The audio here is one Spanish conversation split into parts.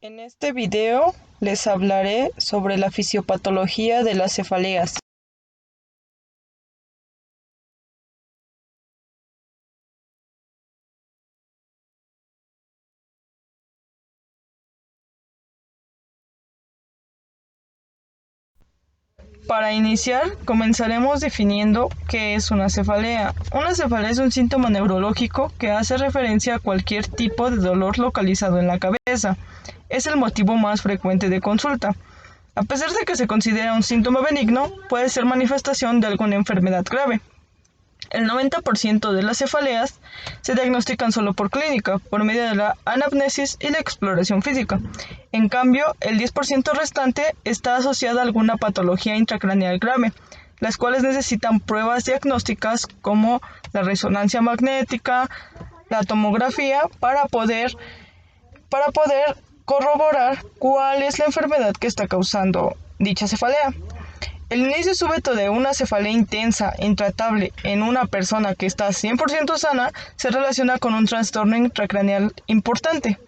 En este video les hablaré sobre la fisiopatología de las cefaleas. Para iniciar, comenzaremos definiendo qué es una cefalea. Una cefalea es un síntoma neurológico que hace referencia a cualquier tipo de dolor localizado en la cabeza. Es el motivo más frecuente de consulta. A pesar de que se considera un síntoma benigno, puede ser manifestación de alguna enfermedad grave. El 90% de las cefaleas se diagnostican solo por clínica, por medio de la anamnesis y la exploración física. En cambio, el 10% restante está asociada a alguna patología intracraneal grave, las cuales necesitan pruebas diagnósticas como la resonancia magnética, la tomografía, para poder corroborar cuál es la enfermedad que está causando dicha cefalea. El inicio súbito de una cefalea intensa, intratable, en una persona que está 100% sana, se relaciona con un trastorno intracraneal importante,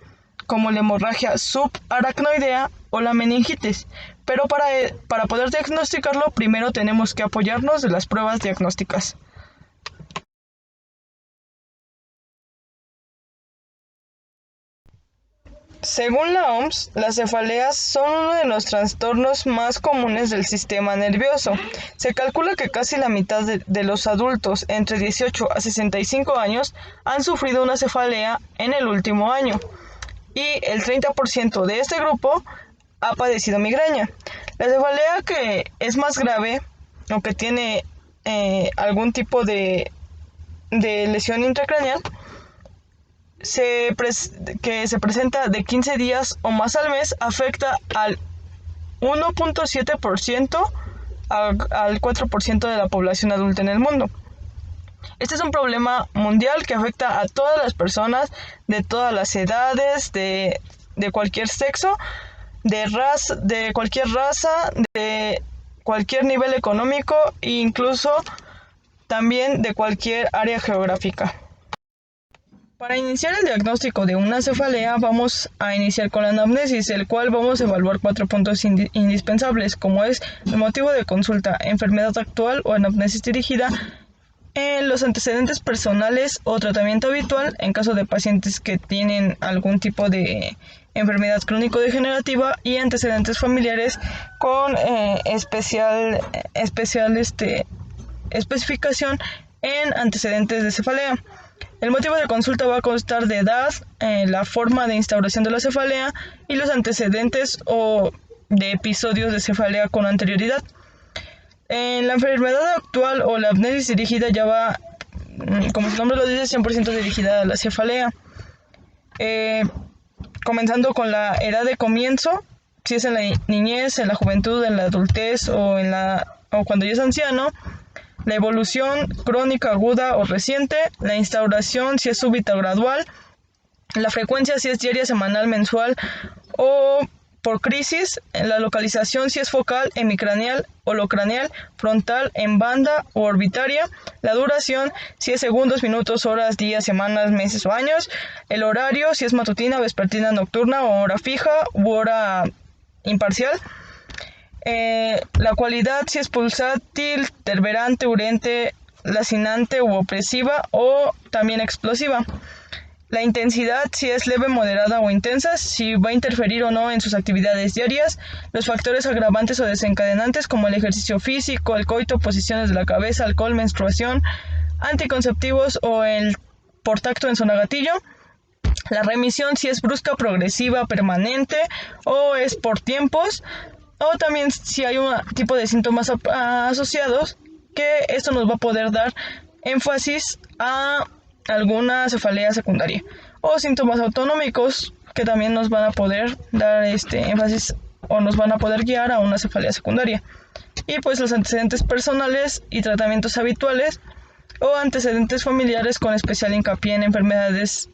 como la hemorragia subaracnoidea o la meningitis. Pero para poder diagnosticarlo, primero tenemos que apoyarnos de las pruebas diagnósticas. Según la OMS, las cefaleas son uno de los trastornos más comunes del sistema nervioso. Se calcula que casi la mitad de los adultos entre 18 a 65 años han sufrido una cefalea en el último año, y el 30% de este grupo ha padecido migraña. La cefalea que es más grave o que tiene algún tipo de lesión intracraneal que se presenta de 15 días o más al mes afecta al 1.7% al 4% de la población adulta en el mundo. Este es un problema mundial que afecta a todas las personas de todas las edades, de cualquier sexo, de cualquier raza, de cualquier nivel económico e incluso también de cualquier área geográfica. Para iniciar el diagnóstico de una cefalea vamos a iniciar con la anamnesis, el cual vamos a evaluar 4 puntos indispensables, como es el motivo de consulta, enfermedad actual o anamnesis dirigida, los antecedentes personales o tratamiento habitual en caso de pacientes que tienen algún tipo de enfermedad crónico-degenerativa, y antecedentes familiares con especificación en antecedentes de cefalea. El motivo de consulta va a constar de edad, la forma de instauración de la cefalea y los antecedentes o de episodios de cefalea con anterioridad. En la enfermedad actual o la amnesis dirigida ya va, como su nombre lo dice, 100% dirigida a la cefalea. Comenzando con la edad de comienzo, si es en la niñez, en la juventud, en la adultez o cuando ya es anciano. La evolución crónica, aguda o reciente, la instauración si es súbita o gradual, la frecuencia si es diaria, semanal, mensual o por crisis, la localización si es focal, hemicraneal, holocraneal, frontal, en banda o orbitaria, la duración si es segundos, minutos, horas, días, semanas, meses o años, el horario si es matutina, vespertina, nocturna o hora fija u hora imparcial. La cualidad si es pulsátil, terberante, urente, lacinante u opresiva o también explosiva. La intensidad si es leve, moderada o intensa, si va a interferir o no en sus actividades diarias. Los factores agravantes o desencadenantes como el ejercicio físico, el coito, posiciones de la cabeza, alcohol, menstruación, anticonceptivos o el por tacto en zona gatillo. La remisión si es brusca, progresiva, permanente o es por tiempos. O también si hay un tipo de síntomas asociados, que esto nos va a poder dar énfasis a alguna cefalea secundaria. O síntomas autonómicos que también nos van a poder dar énfasis o nos van a poder guiar a una cefalea secundaria. Y pues los antecedentes personales y tratamientos habituales o antecedentes familiares con especial hincapié en enfermedades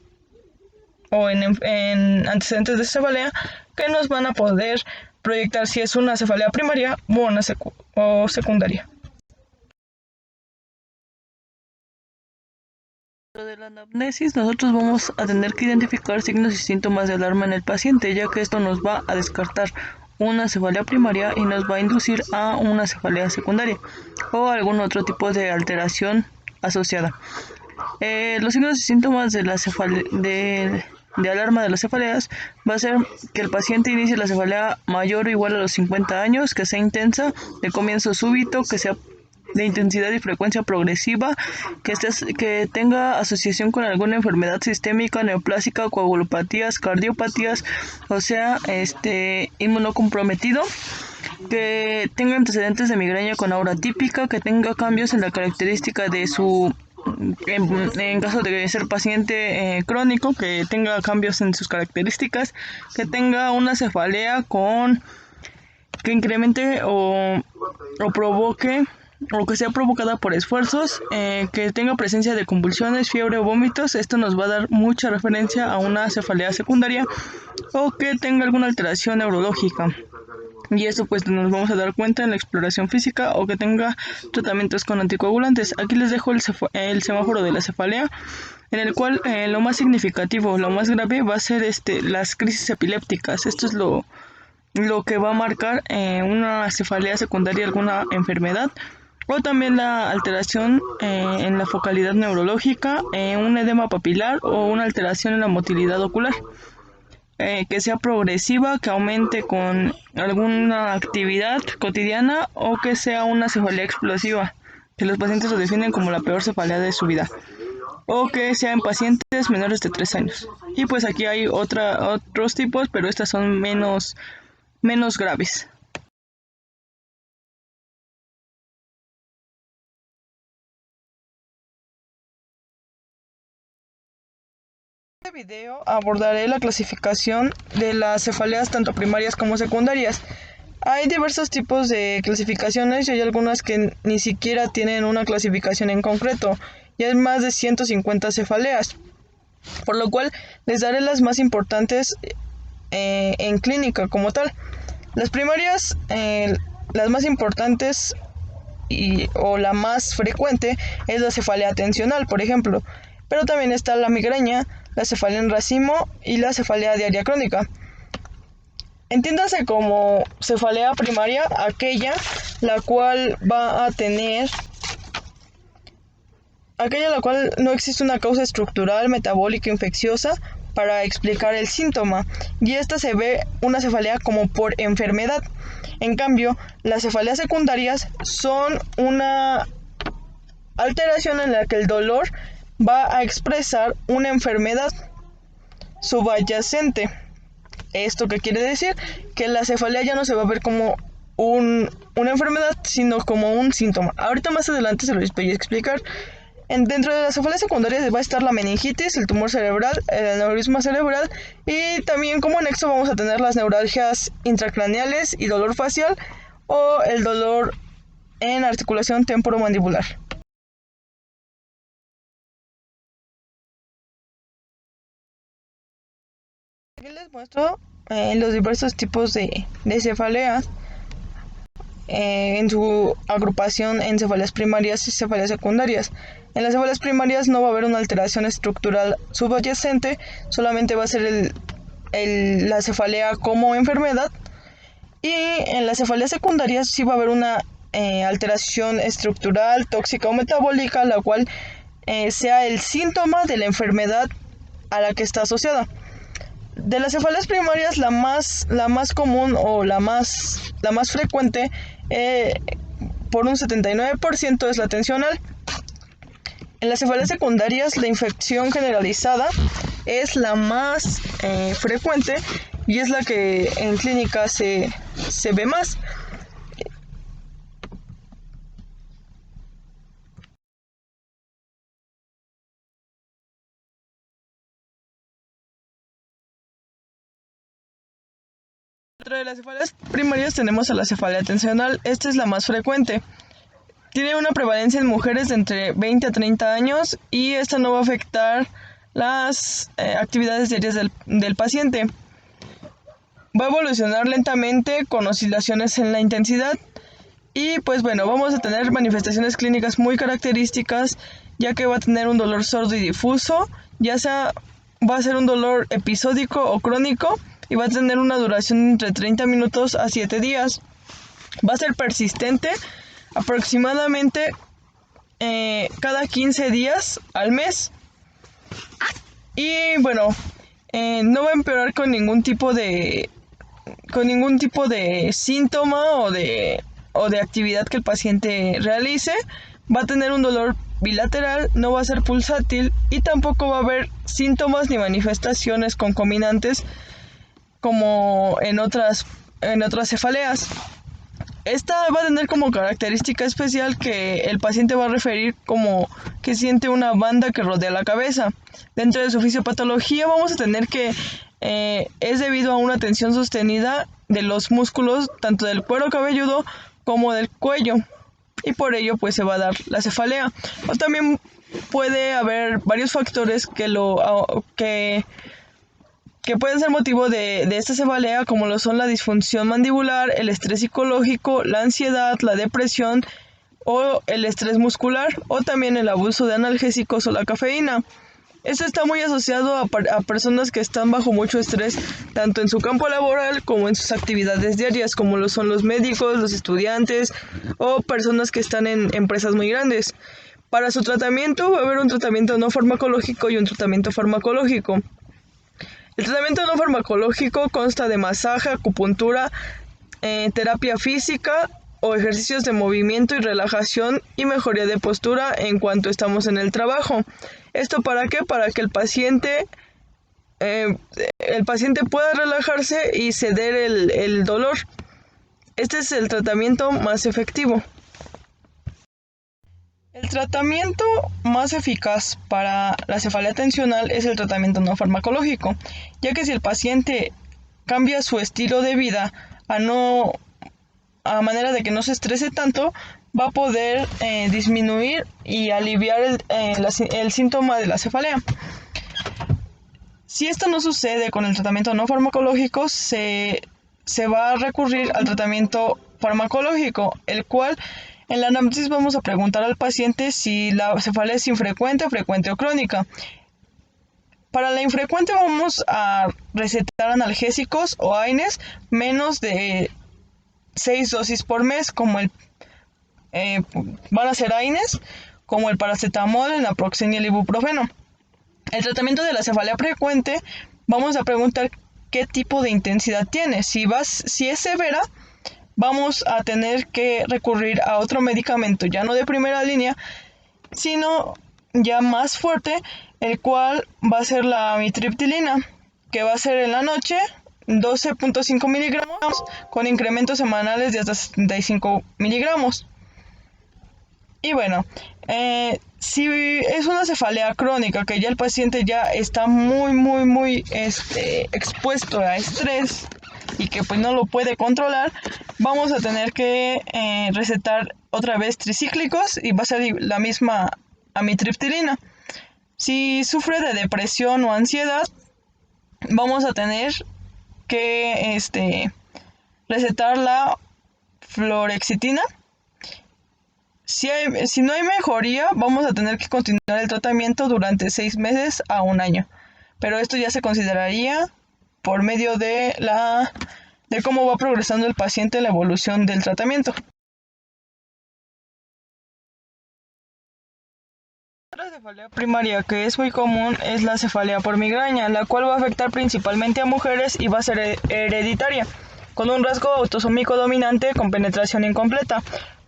o en antecedentes de cefalea, que nos van a poder proyectar si es una cefalea primaria o secundaria. Dentro de la anamnesis, nosotros vamos a tener que identificar signos y síntomas de alarma en el paciente, ya que esto nos va a descartar una cefalea primaria y nos va a inducir a una cefalea secundaria o algún otro tipo de alteración asociada. Los signos y síntomas de de alarma de las cefaleas va a ser que el paciente inicie la cefalea mayor o igual a los 50 años, que sea intensa, de comienzo súbito, que sea de intensidad y frecuencia progresiva, que tenga asociación con alguna enfermedad sistémica, neoplásica, coagulopatías, cardiopatías, o sea, inmunocomprometido, que tenga antecedentes de migraña con aura típica, que tenga cambios en la característica de su en caso de ser paciente crónico, que tenga cambios en sus características, que tenga una cefalea que incremente o provoque o que sea provocada por esfuerzos, que tenga presencia de convulsiones, fiebre o vómitos. Esto nos va a dar mucha referencia a una cefalea secundaria, o que tenga alguna alteración neurológica. Y eso pues nos vamos a dar cuenta en la exploración física, o que tenga tratamientos con anticoagulantes. Aquí les dejo el semáforo de la cefalea, en el cual lo más significativo, lo más grave va a ser las crisis epilépticas. Esto es lo que va a marcar una cefalea secundaria, alguna enfermedad, o también la alteración en la focalidad neurológica, un edema papilar o una alteración en la motilidad ocular. Que sea progresiva, que aumente con alguna actividad cotidiana, o que sea una cefalea explosiva, que los pacientes lo definen como la peor cefalea de su vida, o que sea en pacientes menores de 3 años. Y pues aquí hay otros tipos, pero estas son menos graves. En este video abordaré la clasificación de las cefaleas tanto primarias como secundarias. Hay diversos tipos de clasificaciones y hay algunas que ni siquiera tienen una clasificación en concreto, y hay más de 150 cefaleas, por lo cual les daré las más importantes en clínica como tal. Las primarias, las más importantes o la más frecuente es la cefalea tensional, por ejemplo, pero también está la migraña, la cefalea en racimo y la cefalea diaria crónica. Entiéndase como cefalea primaria aquella la cual la cual no existe una causa estructural, metabólica, infecciosa para explicar el síntoma, y esta se ve una cefalea como por enfermedad. En cambio, las cefaleas secundarias son una alteración en la que el dolor va a expresar una enfermedad subyacente. ¿Esto qué quiere decir? Que la cefalea ya no se va a ver como una enfermedad, sino como un síntoma. Ahorita más adelante se lo voy a explicar. Dentro de las cefaleas secundarias va a estar la meningitis, el tumor cerebral, el aneurisma cerebral, y también como nexo vamos a tener las neuralgias intracraneales y dolor facial, o el dolor en articulación temporomandibular. Aquí les muestro los diversos tipos de cefaleas en su agrupación en cefaleas primarias y cefaleas secundarias. En las cefaleas primarias no va a haber una alteración estructural subyacente, solamente va a ser la cefalea como enfermedad, y en las cefaleas secundarias sí va a haber una alteración estructural, tóxica o metabólica, la cual sea el síntoma de la enfermedad a la que está asociada. De las cefaleas primarias, la más común o la más frecuente, por un 79%, es la tensional. En las cefaleas secundarias, la infección generalizada es la más frecuente, y es la que en clínica se ve más. Dentro de las cefaleas primarias tenemos a la cefalea tensional. Esta es la más frecuente. Tiene una prevalencia en mujeres de entre 20 a 30 años, y esta no va a afectar las actividades diarias del paciente. Va a evolucionar lentamente con oscilaciones en la intensidad, y pues bueno, vamos a tener manifestaciones clínicas muy características, ya que va a tener un dolor sordo y difuso, ya sea va a ser un dolor episódico o crónico y va a tener una duración entre 30 minutos a 7 días. Va a ser persistente aproximadamente cada 15 días al mes. Y bueno, no va a empeorar con ningún tipo de síntoma o de actividad que el paciente realice. Va a tener un dolor bilateral, no va a ser pulsátil y tampoco va a haber síntomas ni manifestaciones concomitantes como en otras cefaleas. Esta va a tener como característica especial que el paciente va a referir como que siente una banda que rodea la cabeza. Dentro de su fisiopatología vamos a tener que es debido a una tensión sostenida de los músculos tanto del cuero cabelludo como del cuello, y por ello pues se va a dar la cefalea. O también puede haber varios factores que pueden ser motivo de esta cefalea, como lo son la disfunción mandibular, el estrés psicológico, la ansiedad, la depresión o el estrés muscular, o también el abuso de analgésicos o la cafeína. Esto está muy asociado a personas que están bajo mucho estrés, tanto en su campo laboral como en sus actividades diarias, como lo son los médicos, los estudiantes o personas que están en empresas muy grandes. Para su tratamiento va a haber un tratamiento no farmacológico y un tratamiento farmacológico. El tratamiento no farmacológico consta de masaje, acupuntura, terapia física o ejercicios de movimiento y relajación y mejoría de postura en cuanto estamos en el trabajo. ¿Esto para qué? Para que el paciente pueda relajarse y ceder el dolor. Este es el tratamiento más efectivo. El tratamiento más eficaz para la cefalea tensional es el tratamiento no farmacológico, ya que si el paciente cambia su estilo de vida a manera de que no se estrese tanto, va a poder disminuir y aliviar el síntoma de la cefalea. Si esto no sucede con el tratamiento no farmacológico, se va a recurrir al tratamiento farmacológico, el cual en la anamnesis vamos a preguntar al paciente si la cefalea es infrecuente, frecuente o crónica. Para la infrecuente vamos a recetar analgésicos o AINES menos de 6 dosis por mes, como van a ser AINES, como el paracetamol, el naproxen y el ibuprofeno. El tratamiento de la cefalea frecuente vamos a preguntar qué tipo de intensidad tiene. Si es severa, vamos a tener que recurrir a otro medicamento, ya no de primera línea, sino ya más fuerte, el cual va a ser la amitriptilina, que va a ser en la noche 12.5 miligramos con incrementos semanales de hasta 75 miligramos. Y bueno, si es una cefalea crónica, que ya el paciente ya está muy expuesto a estrés y que pues no lo puede controlar, vamos a tener que recetar otra vez tricíclicos y va a ser la misma amitriptilina. Si sufre de depresión o ansiedad, vamos a tener que recetar la fluoxetina. Si no hay mejoría, vamos a tener que continuar el tratamiento durante 6 meses a 1 año. Pero esto ya se consideraría por medio de cómo va progresando el paciente en la evolución del tratamiento. Otra cefalea primaria que es muy común es la cefalea por migraña, la cual va a afectar principalmente a mujeres y va a ser hereditaria, con un rasgo autosómico dominante con penetración incompleta,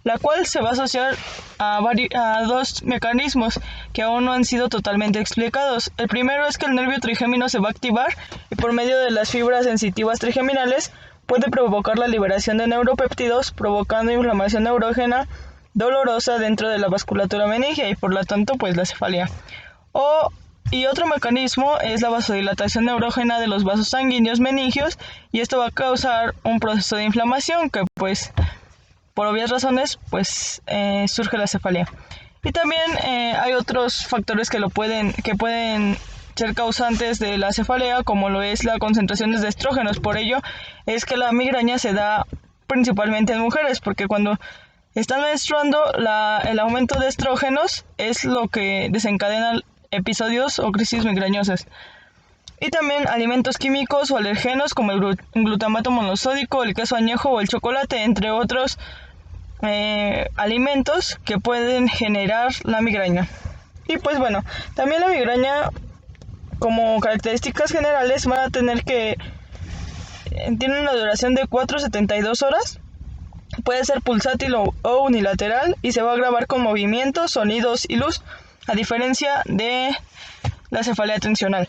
la cual se va a asociar a dos mecanismos que aún no han sido totalmente explicados. El primero es que el nervio trigémino se va a activar y por medio de las fibras sensitivas trigeminales puede provocar la liberación de neuropéptidos, provocando inflamación neurógena dolorosa dentro de la vasculatura meningia y por lo tanto pues la cefalea. Y otro mecanismo es la vasodilatación neurógena de los vasos sanguíneos meningios, y esto va a causar un proceso de inflamación que pues por obvias razones pues surge la cefalea. Y también hay otros factores que pueden ser causantes de la cefalea, como lo es la concentración de estrógenos. Por ello es que la migraña se da principalmente en mujeres, porque cuando están menstruando, el aumento de estrógenos es lo que desencadena episodios o crisis migrañosas. Y también alimentos químicos o alergenos como el glutamato monosódico, el queso añejo o el chocolate, entre otros alimentos que pueden generar la migraña. Y pues bueno, también la migraña, como características generales, van a tener que tiene una duración de 4 a 72 horas. Puede ser pulsátil o unilateral y se va a agravar con movimientos, sonidos y luz, a diferencia de la cefalea tensional.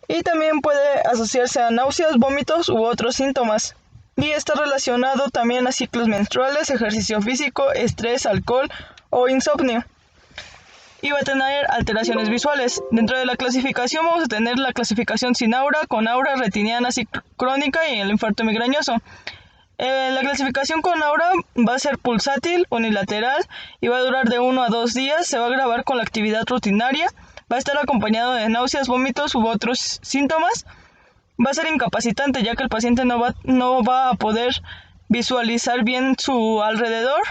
Y también puede asociarse a náuseas, vómitos u otros síntomas. Y está relacionado también a ciclos menstruales, ejercicio físico, estrés, alcohol o insomnio. Y va a tener alteraciones visuales. Dentro de la clasificación vamos a tener la clasificación sin aura, con aura, retiniana, crónica y el infarto migrañoso. La clasificación con aura va a ser pulsátil, unilateral y va a durar de 1 a 2 días. Se va a agravar con la actividad rutinaria. Va a estar acompañado de náuseas, vómitos u otros síntomas. Va a ser incapacitante, ya que el paciente no va a poder visualizar bien su alrededor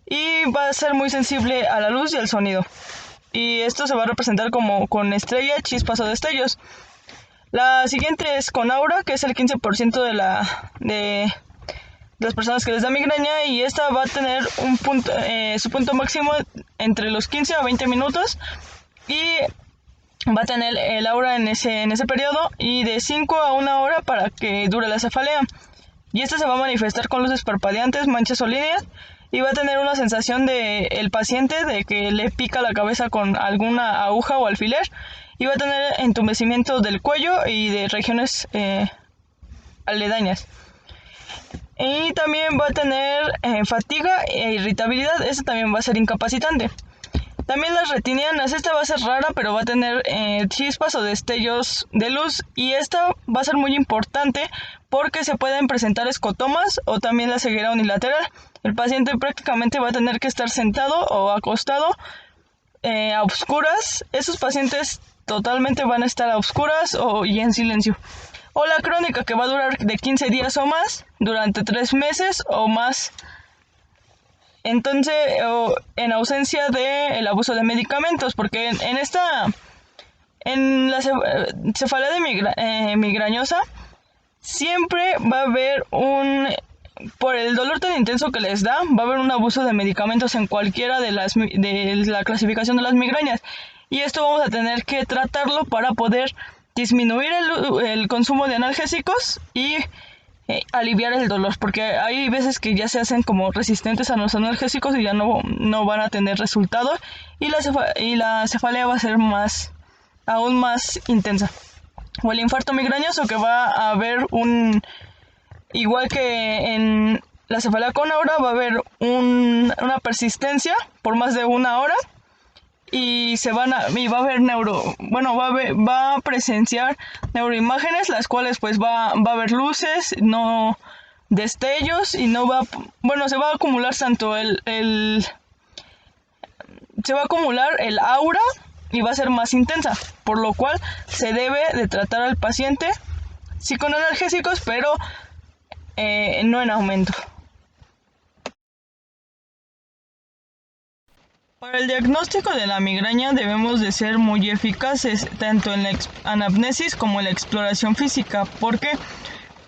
y va a ser muy sensible a la luz y al sonido. Y esto se va a representar como con estrella, chispas o destellos. La siguiente es con aura, que es el 15% de las personas que les da migraña, y esta va a tener su punto máximo entre los 15 a 20 minutos y va a tener el aura en ese periodo y de 5 a 1 hora para que dure la cefalea. Y esta se va a manifestar con luces parpadeantes, manchas o líneas, y va a tener una sensación de el paciente de que le pica la cabeza con alguna aguja o alfiler, y va a tener entumecimiento del cuello y de regiones aledañas. Y también va a tener fatiga e irritabilidad. Esta también va a ser incapacitante. También las retinianas, esta va a ser rara, pero va a tener chispas o destellos de luz, y esta va a ser muy importante porque se pueden presentar escotomas o también la ceguera unilateral. El paciente prácticamente va a tener que estar sentado o acostado a oscuras. Esos pacientes totalmente van a estar a oscuras y en silencio. O la crónica, que va a durar de 15 días o más, durante 3 meses o más. Entonces, en ausencia del abuso de medicamentos, porque en la cefalea migrañosa, siempre va a haber por el dolor tan intenso que les da, va a haber un abuso de medicamentos en cualquiera de la clasificación de las migrañas. Y esto vamos a tener que tratarlo para poder disminuir el consumo de analgésicos y aliviar el dolor, porque hay veces que ya se hacen como resistentes a los analgésicos y ya no van a tener resultados, y la cefalea va a ser aún más intensa. O el infarto migrañoso, que va a haber igual que en la cefalea con aura, va a haber una persistencia por más de 1 hora, y va a haber va a presenciar neuroimágenes, las cuales pues va a haber luces, no destellos, y se va a acumular tanto se va a acumular el aura y va a ser más intensa, por lo cual se debe de tratar al paciente sí con analgésicos, pero no en aumento. Para el diagnóstico de la migraña debemos de ser muy eficaces, tanto en la anamnesis como en la exploración física. ¿Por qué?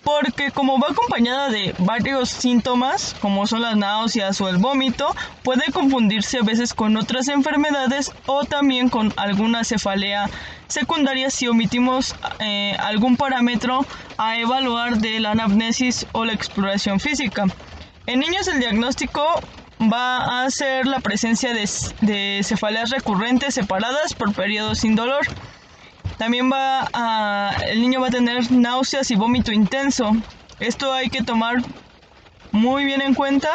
Porque como va acompañada de varios síntomas, como son las náuseas o el vómito, puede confundirse a veces con otras enfermedades o también con alguna cefalea secundaria si omitimos algún parámetro a evaluar de la anamnesis o la exploración física. En niños el diagnóstico va a ser la presencia de cefaleas recurrentes separadas por periodos sin dolor. También el niño va a tener náuseas y vómito intenso. Esto hay que tomar muy bien en cuenta,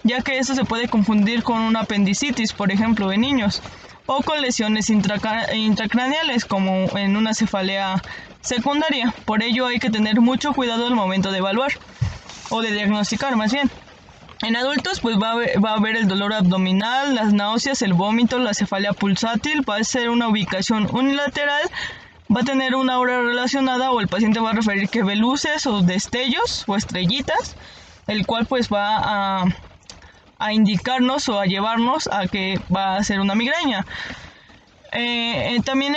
ya que esto se puede confundir con una apendicitis, por ejemplo, en niños, o con lesiones intracraneales, como en una cefalea secundaria. Por ello hay que tener mucho cuidado al momento de evaluar, o de diagnosticar más bien. En adultos pues va a haber el dolor abdominal, las náuseas, el vómito, la cefalea pulsátil, va a ser una ubicación unilateral, va a tener una aura relacionada, o el paciente va a referir que ve luces o destellos o estrellitas, el cual pues va a indicarnos o a llevarnos a que va a ser una migraña. También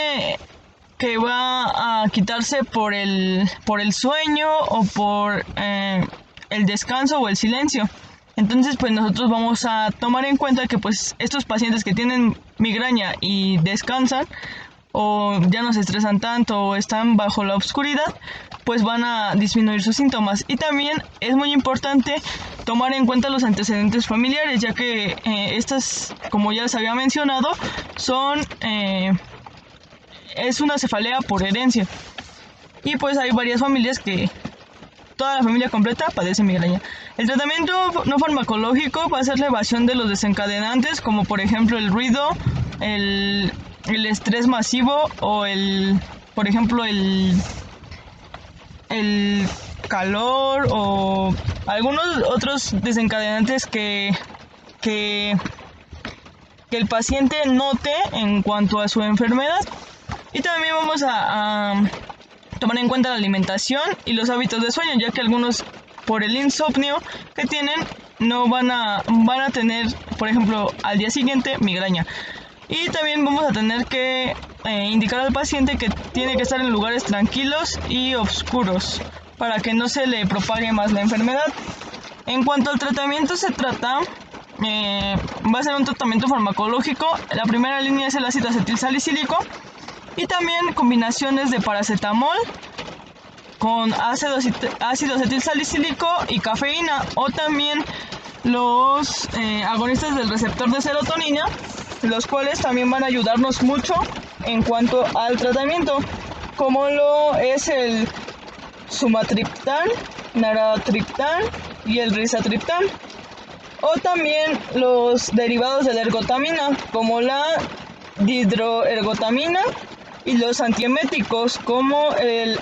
que va a quitarse por el sueño o por el descanso o el silencio. Entonces, pues nosotros vamos a tomar en cuenta que pues estos pacientes que tienen migraña y descansan o ya no se estresan tanto o están bajo la oscuridad, pues van a disminuir sus síntomas. Y también es muy importante tomar en cuenta los antecedentes familiares, ya que estas, como ya les había mencionado, es una cefalea por herencia. Y pues hay varias familias que toda la familia completa padece migraña. El tratamiento no farmacológico va a ser la evasión de los desencadenantes, como por ejemplo el ruido, el estrés masivo o por ejemplo, el calor o algunos otros desencadenantes que el paciente note en cuanto a su enfermedad. Y también vamos a tomar en cuenta la alimentación y los hábitos de sueño, ya que algunos por el insomnio que tienen no van a tener, por ejemplo, al día siguiente migraña. Y también vamos a tener que indicar al paciente que tiene que estar en lugares tranquilos y oscuros para que no se le propague más la enfermedad. En cuanto al tratamiento se trata, va a ser un tratamiento farmacológico. La primera línea es el ácido acetilsalicílico y también combinaciones de paracetamol con ácido acetilsalicílico y cafeína, o también los agonistas del receptor de serotonina, los cuales también van a ayudarnos mucho en cuanto al tratamiento, como lo es el sumatriptán, naratriptán y el rizatriptán, o también los derivados de la ergotamina, como la dihidroergotamina, y los antieméticos como el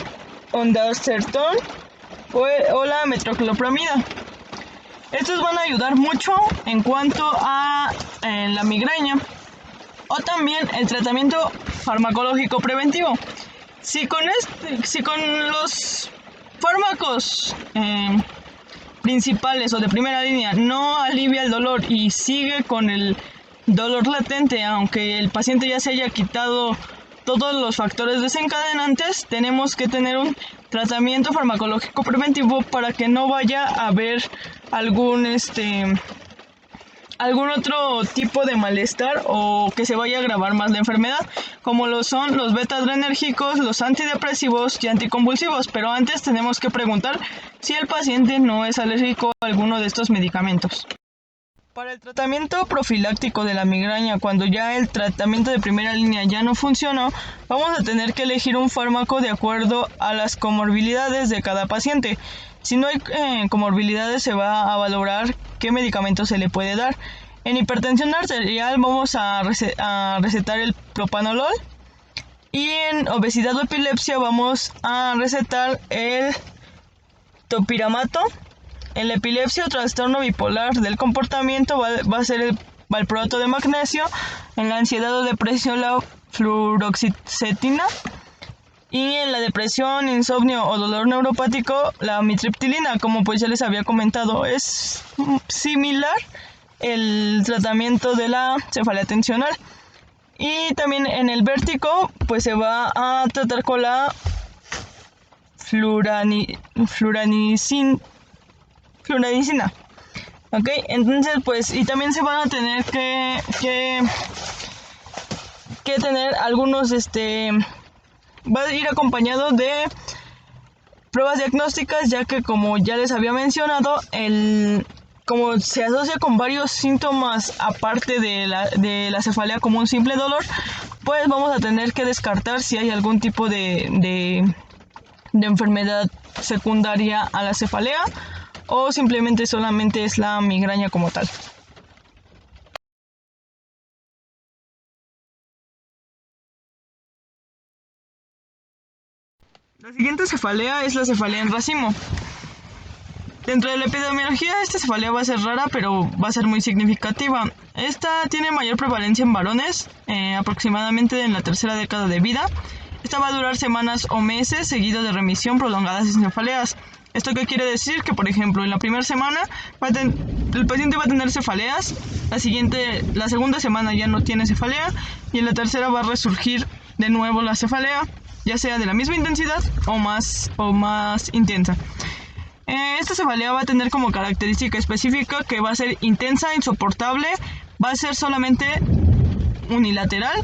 ondansetron o la metoclopramida. Estos van a ayudar mucho en cuanto a la migraña. O también el tratamiento farmacológico preventivo. Si con los fármacos principales o de primera línea no alivia el dolor y sigue con el dolor latente, aunque el paciente ya se haya quitado todos los factores desencadenantes, tenemos que tener un tratamiento farmacológico preventivo para que no vaya a haber algún otro tipo de malestar o que se vaya a agravar más la enfermedad, como lo son los beta-adrenérgicos, los antidepresivos y anticonvulsivos. Pero antes tenemos que preguntar si el paciente no es alérgico a alguno de estos medicamentos. Para el tratamiento profiláctico de la migraña, cuando ya el tratamiento de primera línea ya no funcionó, vamos a tener que elegir un fármaco de acuerdo a las comorbilidades de cada paciente. Si no hay comorbilidades, se va a valorar qué medicamento se le puede dar. En hipertensión arterial vamos a recetar el propanolol, y en obesidad o epilepsia vamos a recetar el topiramato. En la epilepsia o trastorno bipolar del comportamiento va a ser el valproato de magnesio. En la ansiedad o depresión, la fluoxetina. Y en la depresión, insomnio o dolor neuropático, la amitriptilina. Como pues ya les había comentado, es similar el tratamiento de la cefalea tensional. Y también en el vértigo pues se va a tratar con la fluranicina. Ok, entonces pues, y también se van a tener que tener algunos, va a ir acompañado de pruebas diagnósticas, ya que como ya les había mencionado, como se asocia con varios síntomas aparte de la cefalea como un simple dolor, pues vamos a tener que descartar si hay algún tipo de enfermedad secundaria a la cefalea, o simplemente solamente es la migraña como tal. La siguiente cefalea es la cefalea en racimo. Dentro de la epidemiología, esta cefalea va a ser rara, pero va a ser muy significativa. Esta tiene mayor prevalencia en varones, aproximadamente en la tercera década de vida. Esta va a durar semanas o meses, seguido de remisión prolongada de cefaleas. ¿Esto qué quiere decir? Que por ejemplo en la primera semana el paciente va a tener cefaleas, la segunda semana ya no tiene cefalea y en la tercera va a resurgir de nuevo la cefalea, ya sea de la misma intensidad o más intensa. Esta cefalea va a tener como característica específica que va a ser intensa, insoportable, va a ser solamente unilateral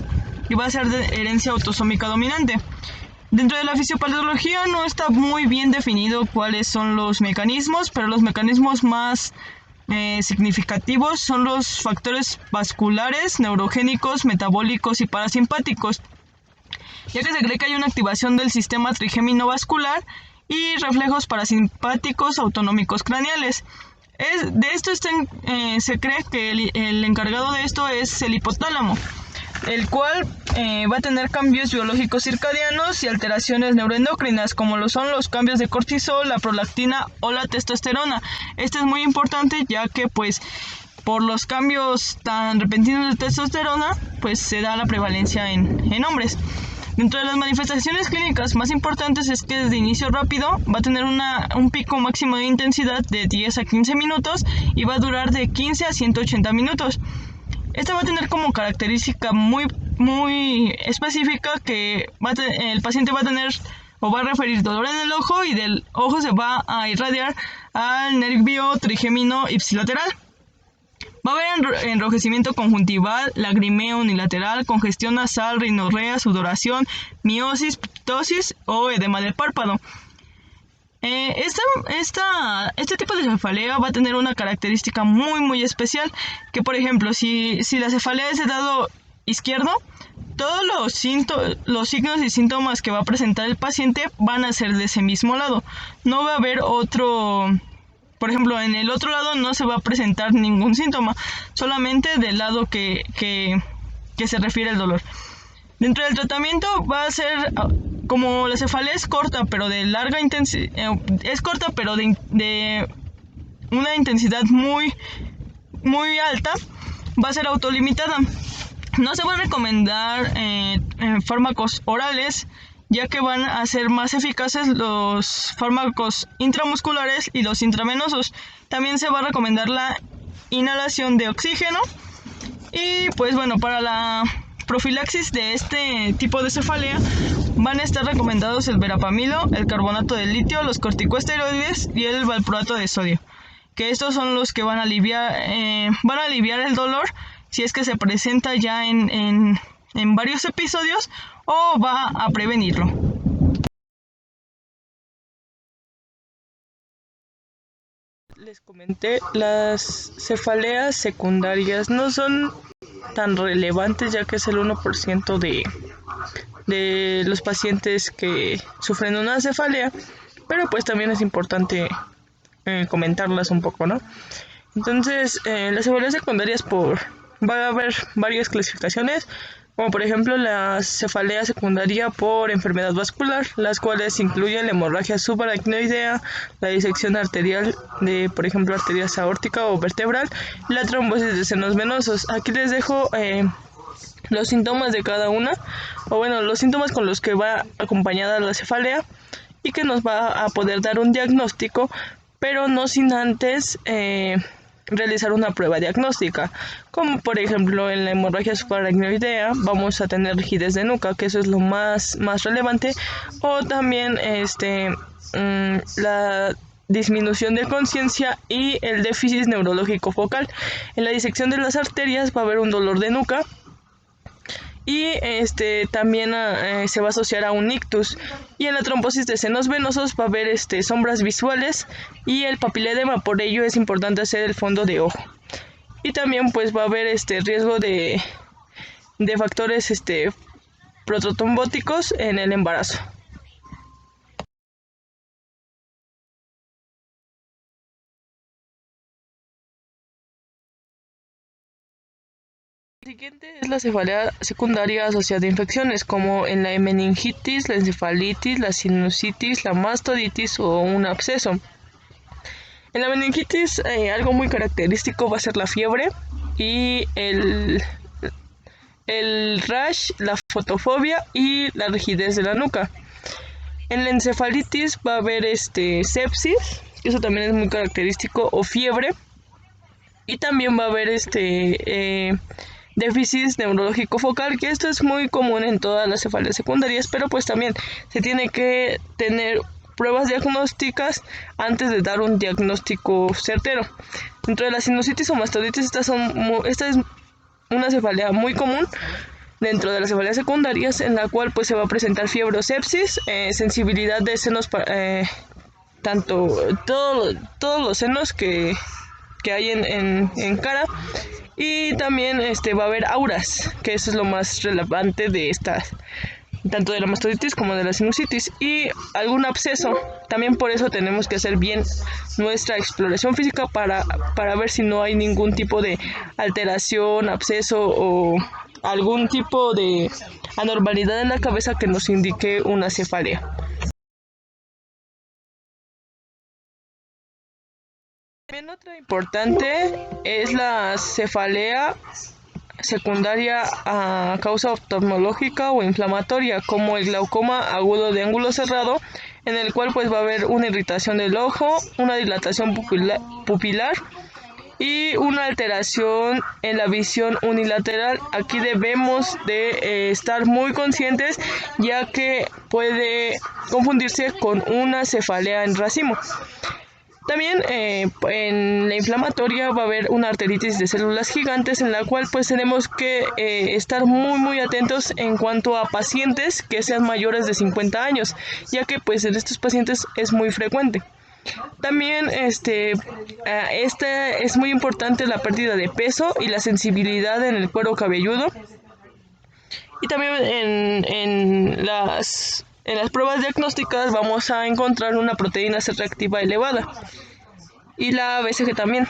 y va a ser de herencia autosómica dominante. Dentro de la fisiopatología no está muy bien definido cuáles son los mecanismos, pero los mecanismos más significativos son los factores vasculares, neurogénicos, metabólicos y parasimpáticos, ya que se cree que hay una activación del sistema trigémino vascular y reflejos parasimpáticos autonómicos craneales. Se cree que el encargado de esto es el hipotálamo, el cual va a tener cambios biológicos circadianos y alteraciones neuroendocrinas, como lo son los cambios de cortisol, la prolactina o la testosterona. Esto es muy importante, ya que pues por los cambios tan repentinos de testosterona, pues se da la prevalencia en hombres. Dentro de las manifestaciones clínicas más importantes es que desde inicio rápido va a tener un pico máximo de intensidad de 10 a 15 minutos y va a durar de 15 a 180 minutos. Esta va a tener como característica muy específica que el paciente va a tener o va a referir dolor en el ojo y del ojo se va a irradiar al nervio trigémino ipsilateral. Va a haber enrojecimiento conjuntival, lagrimeo unilateral, congestión nasal, rinorrea, sudoración, miosis, ptosis o edema del párpado. Este tipo de cefalea va a tener una característica muy especial, que por ejemplo, si la cefalea es del lado izquierdo, todos los signos y síntomas que va a presentar el paciente van a ser de ese mismo lado. No va a haber otro. Por ejemplo, en el otro lado no se va a presentar ningún síntoma, solamente del lado que se refiere el dolor. Dentro del tratamiento va a ser, como la cefalea es corta, pero de larga intensidad, pero de una intensidad muy alta, va a ser autolimitada. No se va a recomendar fármacos orales, ya que van a ser más eficaces los fármacos intramusculares y los intravenosos. También se va a recomendar la inhalación de oxígeno. Y pues bueno, para la profilaxis de este tipo de cefalea van a estar recomendados el verapamilo, el carbonato de litio, los corticosteroides y el valproato de sodio, que estos son los que van a aliviar el dolor si es que se presenta ya en varios episodios, o va a prevenirlo. Les comenté, las cefaleas secundarias no son tan relevantes, ya que es el 1% de los pacientes que sufren una cefalea, pero pues también es importante comentarlas un poco, ¿no? Entonces, las cefaleas secundarias va a haber varias clasificaciones, como por ejemplo la cefalea secundaria por enfermedad vascular, las cuales incluyen la hemorragia subaracnoidea, la disección arterial de, por ejemplo, arterias aórtica o vertebral, y la trombosis de senos venosos. Aquí les dejo los síntomas de cada una, o bueno, los síntomas con los que va acompañada la cefalea y que nos va a poder dar un diagnóstico, pero no sin antes realizar una prueba diagnóstica, como por ejemplo en la hemorragia subaracnoidea vamos a tener rigidez de nuca, que eso es lo más relevante, o también la disminución de conciencia y el déficit neurológico focal. En la disección de las arterias va a haber un dolor de nuca y también se va a asociar a un ictus, y en la trombosis de senos venosos va a haber sombras visuales y el papiledema. Por ello es importante hacer el fondo de ojo, y también pues va a haber riesgo de factores prototrombóticos en el embarazo. La siguiente es la cefalea secundaria asociada a infecciones, como en la meningitis, la encefalitis, la sinusitis, la mastoditis o un absceso. En la meningitis, algo muy característico va a ser la fiebre y el rash, la fotofobia y la rigidez de la nuca. En la encefalitis va a haber sepsis, eso también es muy característico, o fiebre, y también va a haber déficit neurológico focal, que esto es muy común en todas las cefaleas secundarias, pero pues también se tiene que tener pruebas diagnósticas antes de dar un diagnóstico certero. Dentro de la sinusitis o mastoiditis, esta es una cefalea muy común dentro de las cefaleas secundarias, en la cual pues se va a presentar fiebre o sepsis, sensibilidad de senos, todos los senos que hay en cara, y también va a haber auras, que eso es lo más relevante de estas, tanto de la mastoiditis como de la sinusitis, y algún absceso. También por eso tenemos que hacer bien nuestra exploración física para ver si no hay ningún tipo de alteración, absceso o algún tipo de anormalidad en la cabeza que nos indique una cefalea. También otra importante es la cefalea secundaria a causa oftalmológica o inflamatoria, como el glaucoma agudo de ángulo cerrado, en el cual pues va a haber una irritación del ojo, una dilatación pupilar y una alteración en la visión unilateral. Aquí debemos de estar muy conscientes, ya que puede confundirse con una cefalea en racimo. También en la inflamatoria va a haber una arteritis de células gigantes, en la cual pues tenemos que estar muy atentos en cuanto a pacientes que sean mayores de 50 años, ya que pues en estos pacientes es muy frecuente. También es muy importante la pérdida de peso y la sensibilidad en el cuero cabelludo. Y también en las pruebas diagnósticas vamos a encontrar una proteína C reactiva elevada y la BCG también.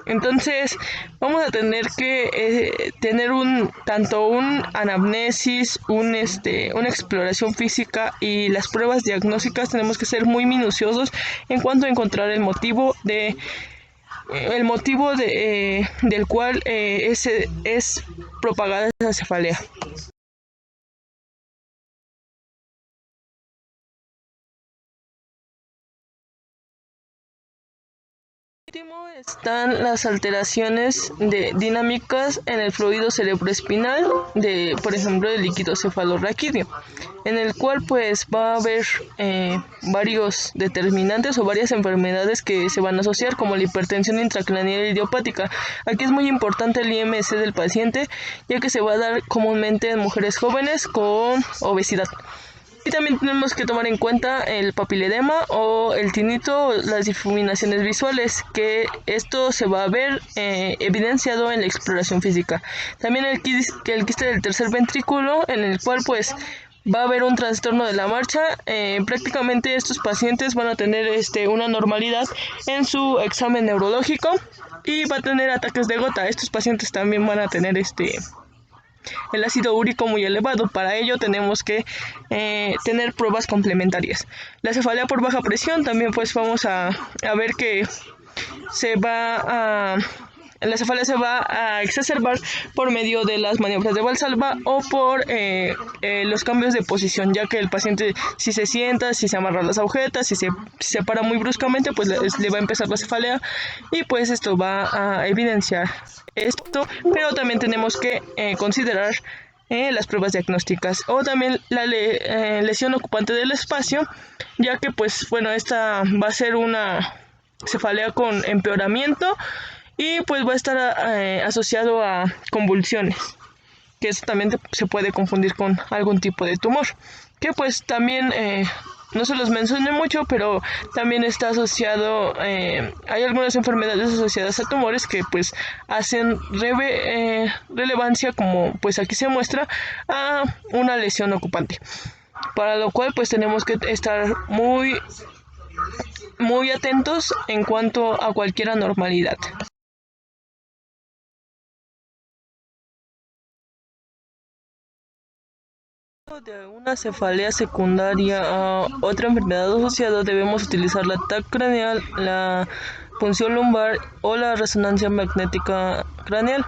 Entonces vamos a tener que tener tanto un anamnesis, una exploración física, y las pruebas diagnósticas tenemos que ser muy minuciosos en cuanto a encontrar el motivo del cual es propagada esa cefalea. Último están las alteraciones dinámicas en el fluido cerebroespinal, por ejemplo, del líquido cefalorraquídeo, en el cual pues va a haber varios determinantes o varias enfermedades que se van a asociar, como la hipertensión intracraneal idiopática. Aquí es muy importante el IMC del paciente, ya que se va a dar comúnmente en mujeres jóvenes con obesidad. Y también tenemos que tomar en cuenta el papiledema o el tinito, las difuminaciones visuales, que esto se va a ver evidenciado en la exploración física. También el quiste del tercer ventrículo, en el cual pues va a haber un trastorno de la marcha. Prácticamente estos pacientes van a tener una normalidad en su examen neurológico y va a tener ataques de gota. Estos pacientes también van a tener el ácido úrico muy elevado. Para ello tenemos que tener pruebas complementarias. La cefalea por baja presión también pues vamos a ver que la cefalea se va a exacerbar por medio de las maniobras de Valsalva o por los cambios de posición, ya que el paciente, si se sienta, si se amarra las agujetas, si se para muy bruscamente, pues le va a empezar la cefalea, y pues esto va a evidenciar esto. Pero también tenemos que considerar las pruebas diagnósticas, o también la lesión ocupante del espacio, ya que pues bueno, esta va a ser una cefalea con empeoramiento y pues va a estar asociado a convulsiones, que eso también se puede confundir con algún tipo de tumor, que pues también no se los mencioné mucho, pero también está asociado, hay algunas enfermedades asociadas a tumores que pues hacen relevancia, como pues aquí se muestra, a una lesión ocupante, para lo cual pues tenemos que estar muy atentos en cuanto a cualquier anormalidad. De una cefalea secundaria a otra enfermedad asociada, debemos utilizar la TAC craneal, la punción lumbar o la resonancia magnética craneal,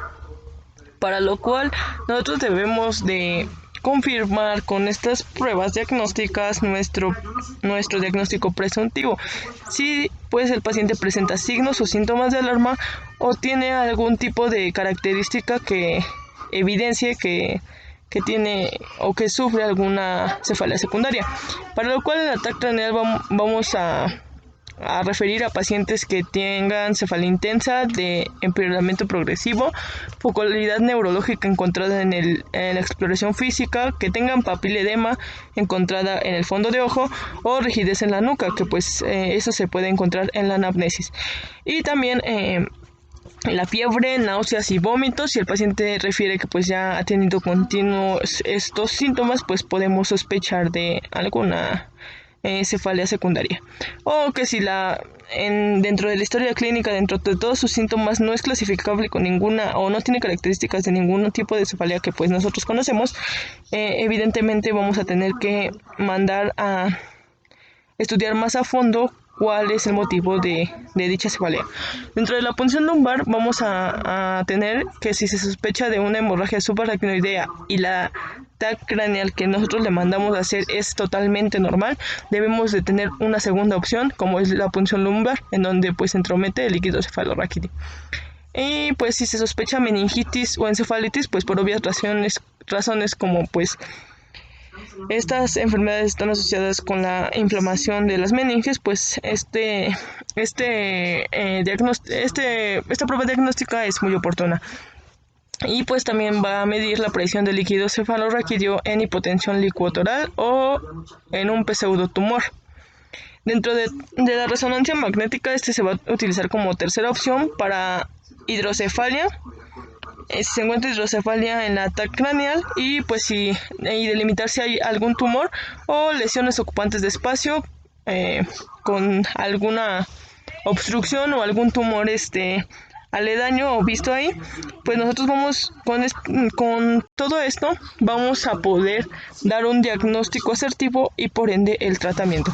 para lo cual nosotros debemos de confirmar con estas pruebas diagnósticas nuestro diagnóstico presuntivo. Si pues el paciente presenta signos o síntomas de alarma o tiene algún tipo de característica que evidencie que tiene o que sufre alguna cefalea secundaria, para lo cual en el TAC craneal vamos a referir a pacientes que tengan cefalea intensa de empeoramiento progresivo, focalidad neurológica encontrada en la exploración física, que tengan papiledema encontrada en el fondo de ojo o rigidez en la nuca, que pues eso se puede encontrar en la anamnesis. Y también la fiebre, náuseas y vómitos. Si el paciente refiere que pues ya ha tenido continuos estos síntomas, pues podemos sospechar de alguna cefalea secundaria, o que si dentro de la historia clínica, dentro de todos sus síntomas, no es clasificable con ninguna o no tiene características de ningún tipo de cefalea que pues nosotros conocemos, evidentemente vamos a tener que mandar a estudiar más a fondo cuál es el motivo de dicha cefalea. Dentro de la punción lumbar vamos a tener que si se sospecha de una hemorragia subaracnoidea y la TAC craneal que nosotros le mandamos a hacer es totalmente normal, debemos de tener una segunda opción, como es la punción lumbar, en donde pues se entromete el líquido cefalorraquídeo. Y pues si se sospecha meningitis o encefalitis, pues por obvias razones como pues estas enfermedades están asociadas con la inflamación de las meninges, pues esta prueba diagnóstica es muy oportuna. Y pues también va a medir la presión del líquido cefalorraquídeo en hipotensión licuotoral o en un pseudotumor. Dentro de la resonancia magnética, se va a utilizar como tercera opción para hidrocefalia. Si se encuentra hidrocefalia en la TAC craneal y delimitar si hay algún tumor o lesiones ocupantes de espacio con alguna obstrucción o algún tumor aledaño o visto ahí, pues nosotros vamos con todo esto vamos a poder dar un diagnóstico asertivo y por ende el tratamiento.